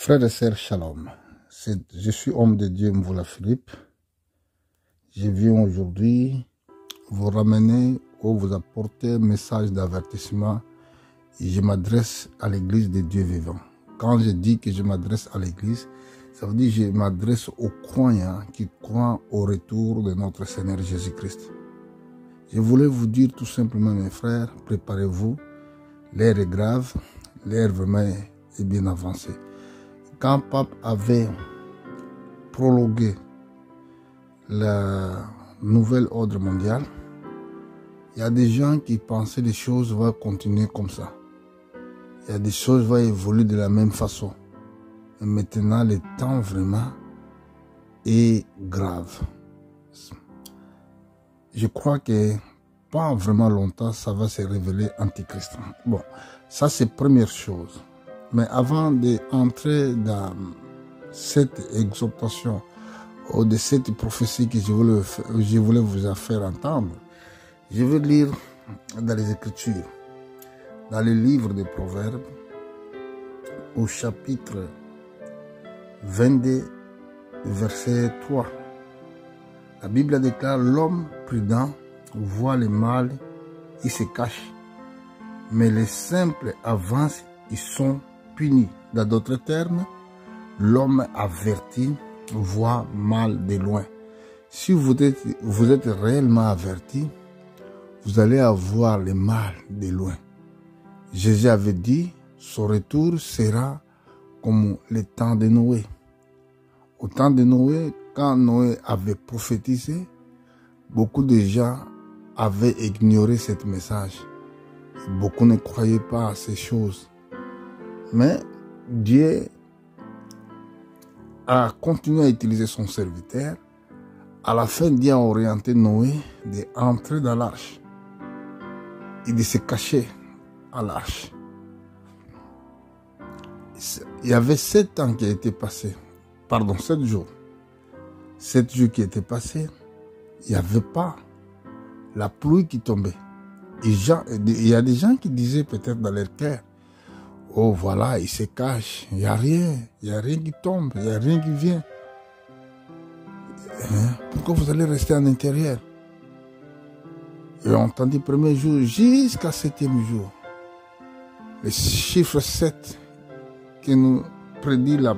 Frères et sœurs, shalom. Je suis homme de Dieu, Mvoula Philippe. Je viens aujourd'hui vous ramener ou vous apporter un message d'avertissement. Je m'adresse à l'église de Dieu vivant. Quand je dis que je m'adresse à l'église, ça veut dire que je m'adresse aux croyants qui croient au retour de notre Seigneur Jésus-Christ. Je voulais vous dire tout simplement, mes frères, préparez-vous. L'heure est grave, l'heure vraiment est bien avancée. Quand Pape avait prologué le nouvel ordre mondial, il y a des gens qui pensaient que les choses vont continuer comme ça. Il y a des choses qui vont évoluer de la même façon. Et maintenant, le temps vraiment est grave. Je crois que pas vraiment longtemps, ça va se révéler antichrist. Bon, ça c'est première chose. Mais avant d'entrer dans cette exhortation ou de cette prophétie que je voulais vous faire entendre, je vais lire dans les Écritures, dans le livre des Proverbes, au chapitre 22, verset 3. La Bible déclare: l'homme prudent voit le mal, il se cache, mais les simples avancent, ils sont punis. Dans d'autres termes, l'homme averti voit mal de loin. Si vous êtes réellement averti, vous allez avoir le mal de loin. Jésus avait dit, son retour sera comme le temps de Noé. Au temps de Noé, quand Noé avait prophétisé, beaucoup de gens avaient ignoré ce message. Beaucoup ne croyaient pas à ces choses. Mais Dieu a continué à utiliser son serviteur. À la fin, Dieu a orienté Noé d'entrer dans l'arche et de se cacher à l'arche. Il y avait 7 ans qui étaient passés. 7 jours. 7 jours qui étaient passés, il n'y avait pas la pluie qui tombait. Il y a des gens qui disaient peut-être dans leur cœur, oh voilà, il se cache, il n'y a rien qui tombe, il n'y a rien qui vient. Pourquoi vous allez rester en intérieur? Et on entendit le premier jour jusqu'à 7e jour. Le chiffre 7 qui nous prédit la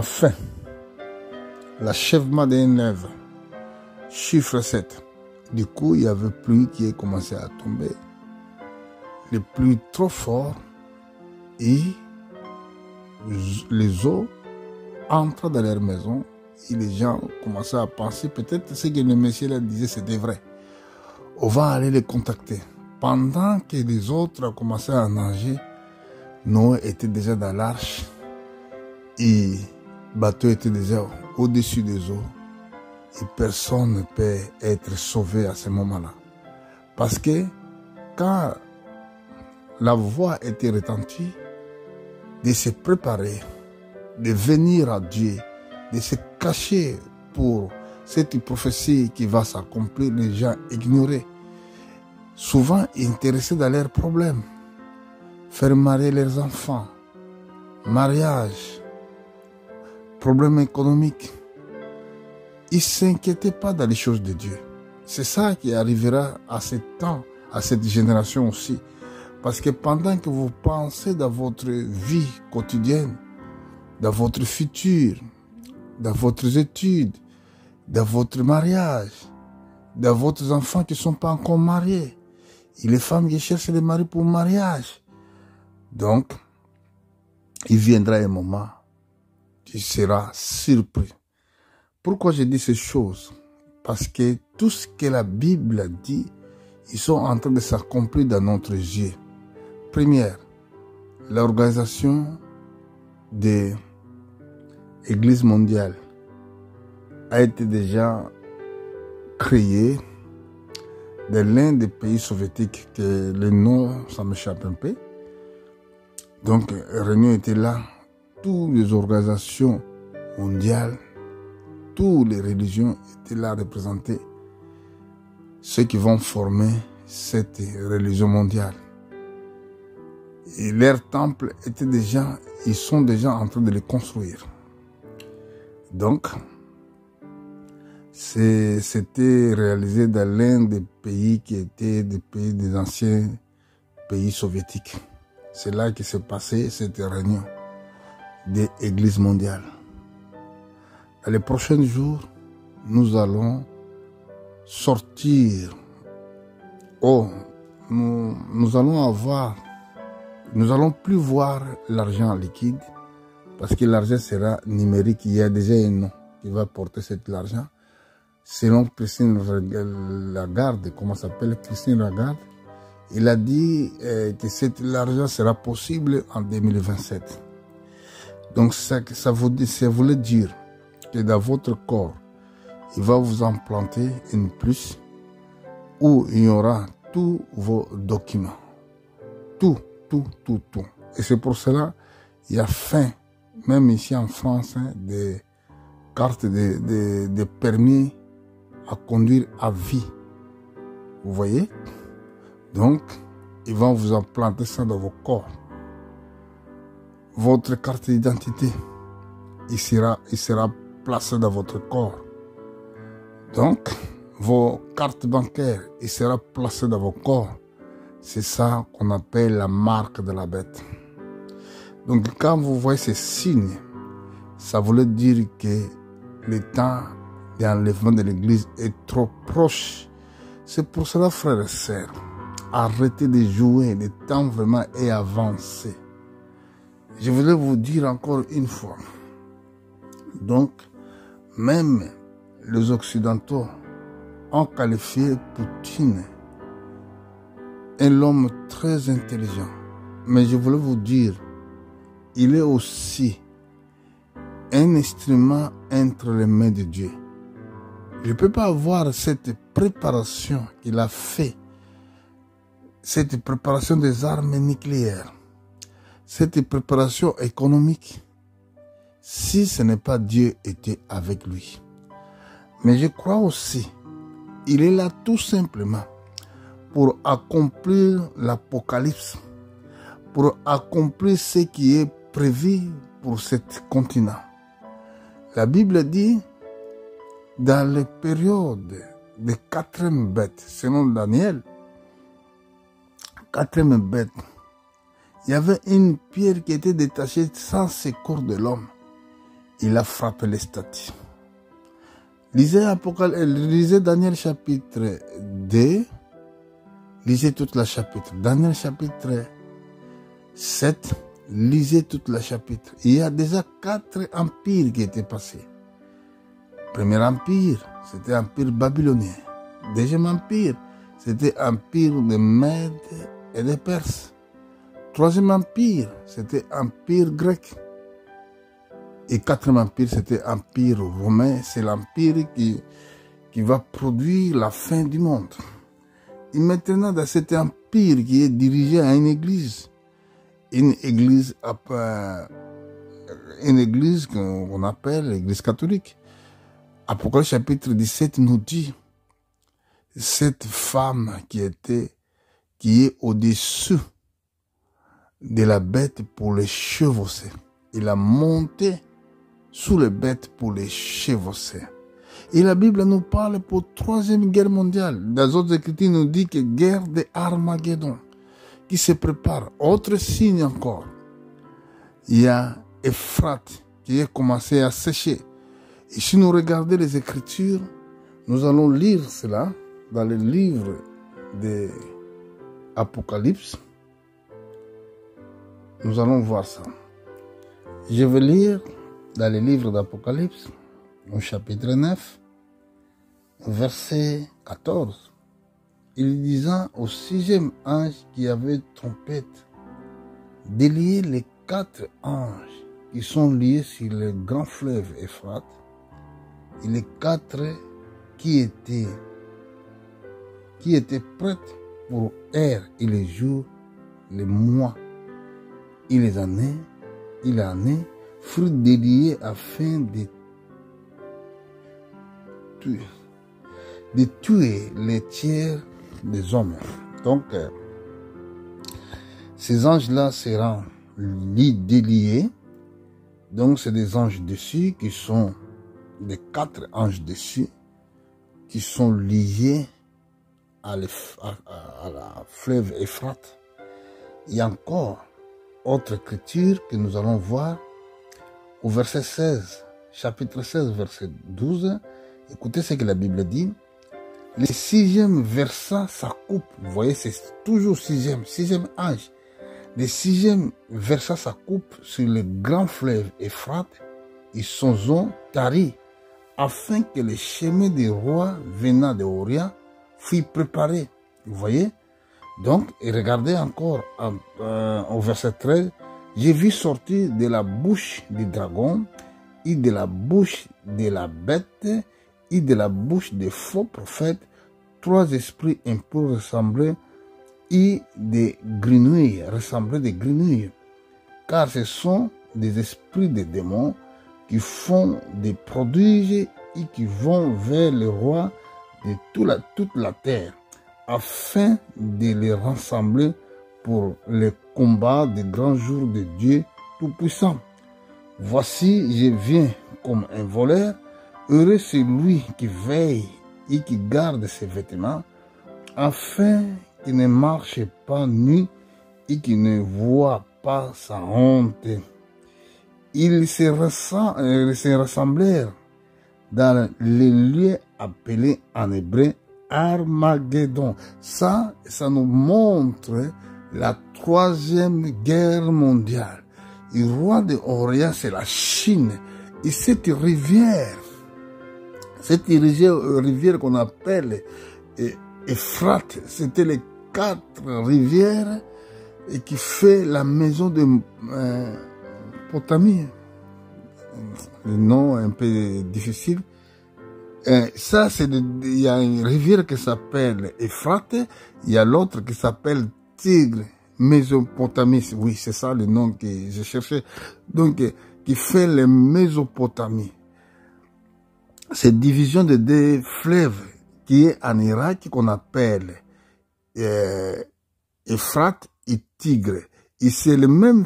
fin, l'achèvement d'une œuvre. Chiffre 7. Du coup, il y avait pluie qui a commencé à tomber. Les pluies trop fortes et les eaux entrent dans leur maison et les gens commençaient à penser peut-être ce que le Messie là disait c'était vrai. On va aller les contacter. Pendant que les autres ont commencé à nager, Noé était déjà dans l'arche et le bateau était déjà au-dessus des eaux. Et personne ne peut être sauvé à ce moment-là. Parce que quand la voix était retentie, de se préparer, de venir à Dieu, de se cacher pour cette prophétie qui va s'accomplir, les gens ignorés, souvent intéressés dans leurs problèmes, faire marier leurs enfants, mariage, problèmes économiques. Ils ne s'inquiétaient pas dans les choses de Dieu. C'est ça qui arrivera à ce temps, à cette génération aussi. Parce que pendant que vous pensez dans votre vie quotidienne, dans votre futur, dans votre études, dans votre mariage, dans votre enfants qui ne sont pas encore mariés, et les femmes qui cherchent les maris pour le mariage. Donc, il viendra un moment, tu seras surpris. Pourquoi je dis ces choses? Parce que tout ce que la Bible dit, ils sont en train de s'accomplir dans notre yeux. Première, l'organisation de l'Église mondiale a été déjà créée dans l'un des pays soviétiques, que le nom, ça m'échappe un peu. Donc, réunion était là, toutes les organisations mondiales, toutes les religions étaient là représentées. Ceux qui vont former cette religion mondiale. Et leur temple était déjà, ils sont déjà en train de les construire. Donc, c'était réalisé dans l'un des pays qui étaient des anciens pays soviétiques. C'est là que s'est passée cette réunion des églises mondiales. Dans les prochains jours, nous allons sortir. Nous allons plus voir l'argent liquide parce que l'argent sera numérique. Il y a déjà un nom qui va porter cet argent. Selon Christine Lagarde, comment s'appelle Christine Lagarde, il a dit que l'argent sera possible en 2027. Donc ça voulait dire que dans votre corps, il va vous implanter une puce où il y aura tous vos documents. Tout. Et c'est pour cela il y a fin, même ici en France, des cartes de permis à conduire à vie. Vous voyez? Donc, ils vont vous implanter ça dans vos corps. Votre carte d'identité, il sera placé dans votre corps. Donc, vos cartes bancaires, il sera placé dans vos corps. C'est ça qu'on appelle la marque de la bête. Donc, quand vous voyez ces signes, ça voulait dire que le temps d'enlèvement de l'Église est trop proche. C'est pour cela, frères et sœurs, arrêtez de jouer, le temps vraiment est avancé. Je voulais vous dire encore une fois. Donc, même les Occidentaux ont qualifié Poutine un homme très intelligent. Mais je voulais vous dire, il est aussi un instrument entre les mains de Dieu. Je ne peux pas avoir cette préparation qu'il a fait, cette préparation des armes nucléaires, cette préparation économique, si ce n'est pas Dieu était avec lui. Mais je crois aussi, il est là tout simplement pour accomplir l'Apocalypse, pour accomplir ce qui est prévu pour ce continent. La Bible dit, dans les périodes de quatrième bête, selon Daniel, quatrième bête, il y avait une pierre qui était détachée sans secours de l'homme. Il a frappé les statues. Lisez Daniel chapitre 2, lisez toute la chapitre. Daniel chapitre 7, lisez toute la chapitre. Il y a déjà 4 empires qui étaient passés. Premier empire, c'était l'empire babylonien. Deuxième empire, c'était l'empire des Mèdes et des Perses. Troisième empire, c'était l'empire grec. Et quatrième empire, c'était l'empire romain. C'est l'empire qui va produire la fin du monde. Et maintenant, dans cet empire qui est dirigé à une église qu'on appelle l'église catholique. Apocalypse chapitre 17 nous dit, cette femme qui est au-dessus de la bête pour les chevaucher. Il a monté sous les bêtes pour les chevaucher. Et la Bible nous parle pour la 3e guerre mondiale. Dans d'autres écritures, nous dit que guerre de Armageddon qui se prépare. Autre signe encore. Il y a Euphrate qui a commencé à sécher. Et si nous regardons les Écritures, nous allons lire cela dans le livre de Apocalypse. Nous allons voir ça. Je vais lire dans le livre d'Apocalypse, au chapitre 9, verset 14. Il disant au 6e ange qui avait trompette, délier les 4 anges qui sont liés sur le grand fleuve Euphrate, et les 4 qui étaient prêts pour heure et les jours, les mois et les années, furent déliés afin de tuer les tiers des hommes. Donc, ces anges-là seront déliés. Donc, c'est des anges dessus qui sont des 4 anges dessus qui sont liés à la fleuve Euphrate. Il y a encore autre écriture que nous allons voir au verset 16, chapitre 16, verset 12. Écoutez ce que la Bible dit. Le 6e versa sa coupe. Vous voyez, c'est toujours 6e ange. Le 6e versa sa coupe sur le grand fleuve Euphrate et son eau tarit, afin que le chemin des rois venant de Orient fût préparé. Vous voyez? Donc, et regardez encore au verset 13. J'ai vu sortir de la bouche du dragon et de la bouche de la bête et de la bouche des faux prophètes 3 esprits impurs ressemblés et des grenouilles, car ce sont des esprits de démons qui font des prodiges et qui vont vers le roi de toute la terre, afin de les rassembler pour le combat des grands jours de Dieu Tout-Puissant. Voici, je viens comme un voleur. Heureux celui qui veille et qui garde ses vêtements, afin qu'il ne marche pas nu et qu'il ne voit pas sa honte. Ils se rassemblèrent dans les lieux appelés en hébreu Armageddon. Ça nous montre la 3e guerre mondiale. Le roi de Orient, c'est la Chine. Et cette rivière qu'on appelle Euphrate, c'était les 4 rivières et qui fait la maison de Potamie. Le nom un peu difficile. Ça, il y a une rivière qui s'appelle Euphrate, il y a l'autre qui s'appelle Tigre, Mésopotamie. Oui, c'est ça le nom que je cherchais. Donc, qui fait la Mésopotamie. Cette division de 2 fleuves qui est en Irak, qu'on appelle Euphrate et Tigre. Et c'est le même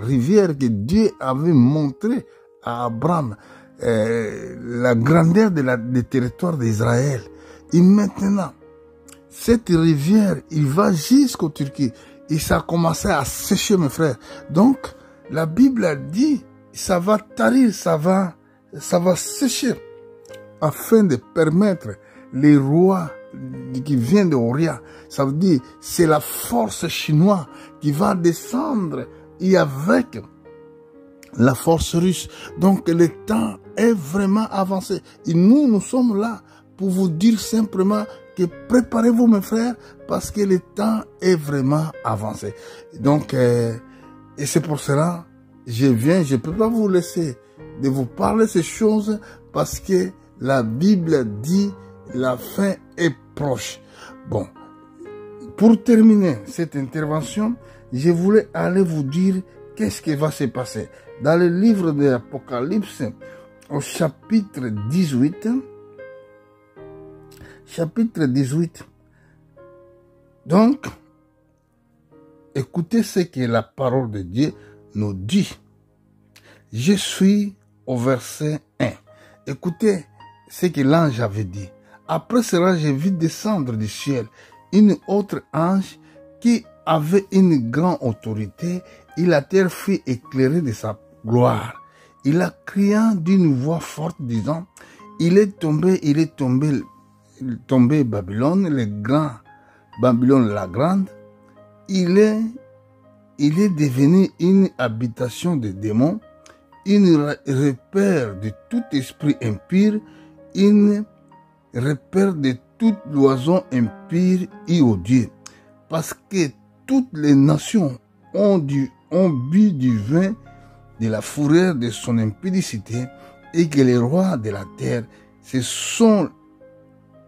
rivière que Dieu avait montré à Abraham, la grandeur des territoires d'Israël. Et maintenant, cette rivière, il va jusqu'au Turquie. Et ça a commencé à sécher, mes frères. Donc, la Bible a dit, ça va tarir, ça va sécher, afin de permettre les rois qui viennent d'Orient. Ça veut dire, c'est la force chinoise qui va descendre et avec la force russe. Donc, le temps est vraiment avancé. Et nous sommes là pour vous dire simplement que préparez-vous, mes frères, parce que le temps est vraiment avancé. Donc, et c'est pour cela, je ne peux pas vous laisser de vous parler ces choses, parce que la Bible dit la fin est proche. Bon, pour terminer cette intervention, je voulais aller vous dire qu'est-ce qui va se passer. Dans le livre de l'Apocalypse, au chapitre 18, donc, écoutez ce que la parole de Dieu nous dit. Je suis au verset 1. Écoutez ce que l'ange avait dit. Après cela, je vis descendre du ciel une autre ange qui avait une grande autorité, et la terre fut éclairée de sa gloire. Il a crié d'une voix forte, disant, il est tombé Babylone, le grand Babylone la grande. Il est devenu une habitation de démons, une repère de tout esprit impur, une repère de toute loison impure et odieux, parce que toutes les nations ont bu du vin de la fureur de son impudicité, et que les rois de la terre se sont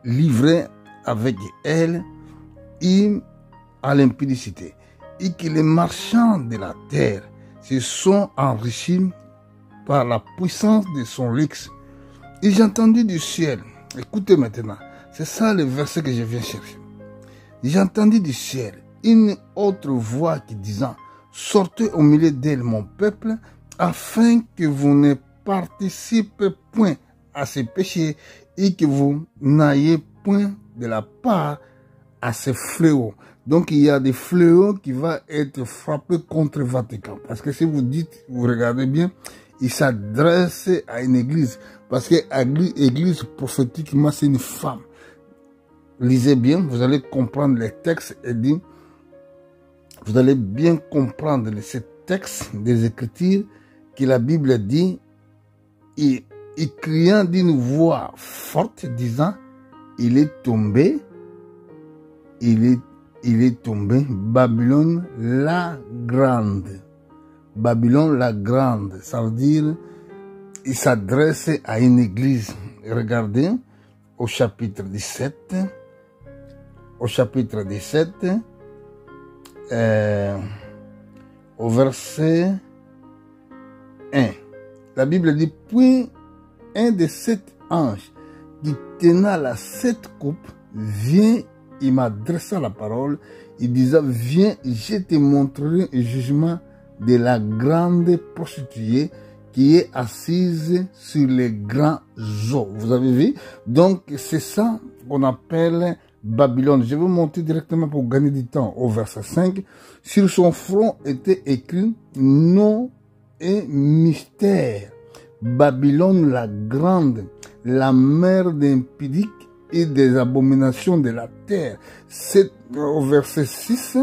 livrés avec elle et à l'impudicité, et que les marchands de la terre se sont enrichis par la puissance de son luxe. Et j'ai entendu du ciel, écoutez maintenant, c'est ça le verset que je viens chercher. j'entendis du ciel une autre voix qui disant, sortez au milieu d'elle, mon peuple, afin que vous ne participez point à ces péchés et que vous n'ayez point de la part à ces fléaux. Donc il y a des fléaux qui vont être frappés contre le Vatican. Parce que si vous dites, vous regardez bien, il s'adresse à une église. Parce que l'église prophétiquement, c'est une femme. Lisez bien, vous allez comprendre les textes et dit, vous allez bien comprendre ces textes des Écritures que la Bible dit, et criant d'une voix forte, disant, il est tombé, il est tombé, Babylone la grande. Babylone la grande, ça veut dire, il s'adresse à une église. Regardez, au chapitre 17, au verset 1. La Bible dit, puis un de 7 anges qui tenait la 7 coupes vient, il m'adressa la parole, il disait, viens, je te montrerai un jugement de la grande prostituée qui est assise sur les grands eaux. Vous avez vu? Donc, c'est ça qu'on appelle Babylone. Je vais monter directement pour gagner du temps au verset 5. Sur son front était écrit nom et mystère. Babylone la grande, la mère d'impudiques et des abominations de la terre. Au verset 6,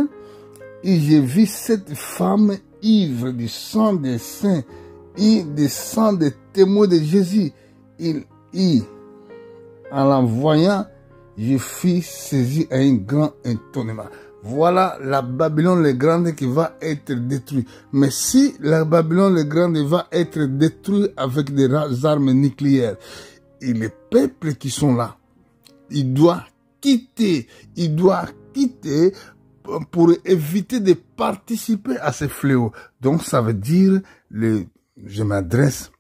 et j'ai vu cette femme ivre du sang des saints et du sang des témoins de Jésus. En la voyant, je fus saisi à un grand étonnement. Voilà la Babylone le Grande qui va être détruite. Mais si la Babylone le Grande va être détruite avec des armes nucléaires, et les peuples qui sont là, ils doivent quitter pour éviter de participer à ces fléaux. Donc ça veut dire, je m'adresse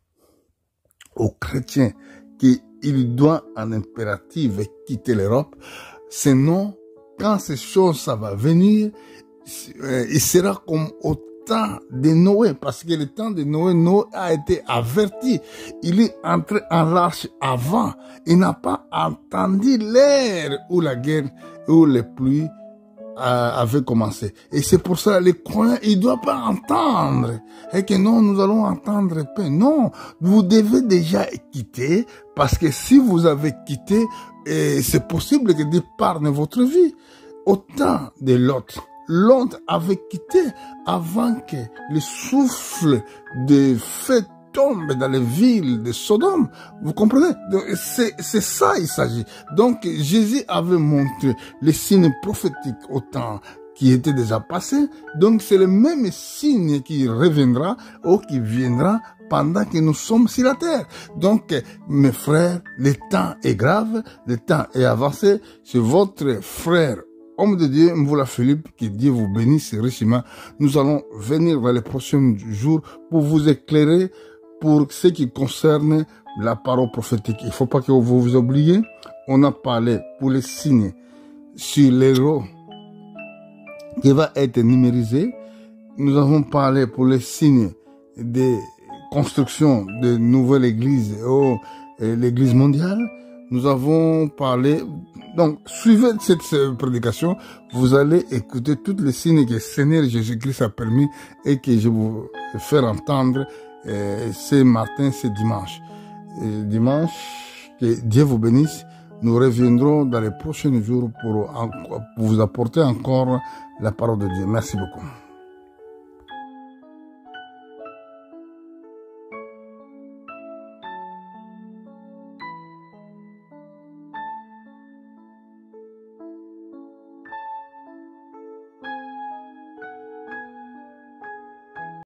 aux chrétiens qu'ils doivent en impératif quitter l'Europe. Sinon, quand ces choses ça va venir, il sera comme au temps de Noé, parce que le temps de Noé, Noé a été averti. Il est entré en l'arche avant. Il n'a pas entendu l'ère où la guerre, où les pluies avaient commencé. Et c'est pour ça, les croyants, ils ne doivent pas entendre. Et que non, nous allons entendre paix. Non, vous devez déjà quitter, parce que si vous avez quitté, c'est possible que d'épargner votre vie. Au temps de Lot, Lot avait quitté avant que le souffle de feu tombe dans les villes de Sodome. Vous comprenez? C'est ça il s'agit. Donc Jésus avait montré les signes prophétiques au temps qui étaient déjà passés. Donc c'est le même signe qui reviendra ou qui viendra pendant que nous sommes sur la terre. Donc, mes frères, le temps est grave, le temps est avancé. C'est votre frère, homme de Dieu, Mvoula Philippe, que Dieu vous bénisse richement. Nous allons venir dans les prochains jours pour vous éclairer pour ce qui concerne la parole prophétique. Il ne faut pas que vous vous oubliez. On a parlé pour les signes sur l'héros qui va être numérisé. Nous avons parlé pour les signes des construction de nouvelles églises, l'église mondiale. Nous avons parlé, donc suivez cette prédication, vous allez écouter tous les signes que le Seigneur Jésus-Christ a permis et que je vous faire entendre ce matin, ce dimanche. Dimanche, que Dieu vous bénisse. Nous reviendrons dans les prochains jours pour vous apporter encore la parole de Dieu. Merci beaucoup.